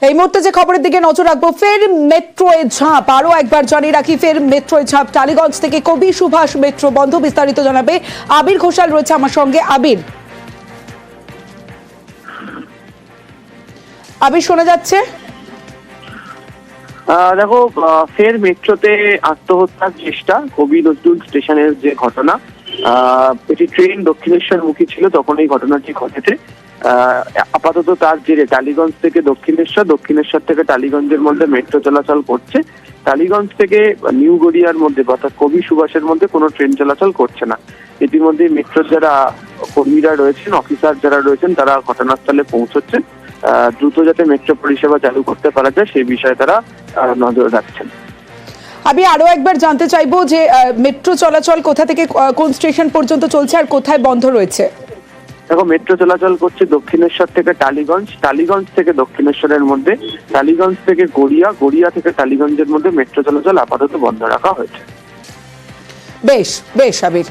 এই মুহূর্তে যে খবরের দিকে নজর রাখবো, ফের মেট্রোয় ঝাঁপ। আরো একবার জানিয়ে রাখি, ফের মেট্রোয় ঝাঁপ। টালিগঞ্জ থেকে কবি সুভাষ মেট্রো বন্ধ। বিস্তারিত জানাবে আবির ঘোষাল, রয়েছে আমার সঙ্গে। আবির, শোনা যাচ্ছে? দেখো, ফের মেট্রোতে আত্মহত্যার চেষ্টা। কবি নজরুল স্টেশনের যে ঘটনা, এটি ট্রেন দক্ষিণেশ্বরমুখী ছিল তখন এই ঘটনাটি ঘটেছে। আপাতত তার জেরে টালিগঞ্জ থেকে দক্ষিণেশ্বর থেকে টালিগঞ্জের মধ্যে মেট্রো চলাচল করছে। টালিগঞ্জ থেকে নিউ গড়িয়ার মধ্যে অর্থাৎ কবি সুভাষের মধ্যে কোনো ট্রেন চলাচল করছে না। ইতিমধ্যে মেট্রোর যারা কর্মীরা রয়েছেন, অফিসার যারা রয়েছেন, তারা ঘটনাস্থলে পৌঁছচ্ছেন। দ্রুত যাতে মেট্রো পরিষেবা চালু করতে পারা যায় সেই বিষয়ে তারা নজর রাখছেন। আমি আরো একবার জানতে চাইবো যে মেট্রো চলাচল কোথা থেকে কোন স্টেশন পর্যন্ত চলছে আর কোথায় বন্ধ রয়েছে? দেখো, মেট্রো চলাচল করছে দক্ষিণেশ্বর থেকে টালিগঞ্জ থেকে দক্ষিণেশ্বরের মধ্যে, টালিগঞ্জ থেকে গড়িয়া থেকে টালিগঞ্জের মধ্যে মেট্রো চলাচল আপাতত বন্ধ রাখা হয়েছে। বেশ বেশ আবির।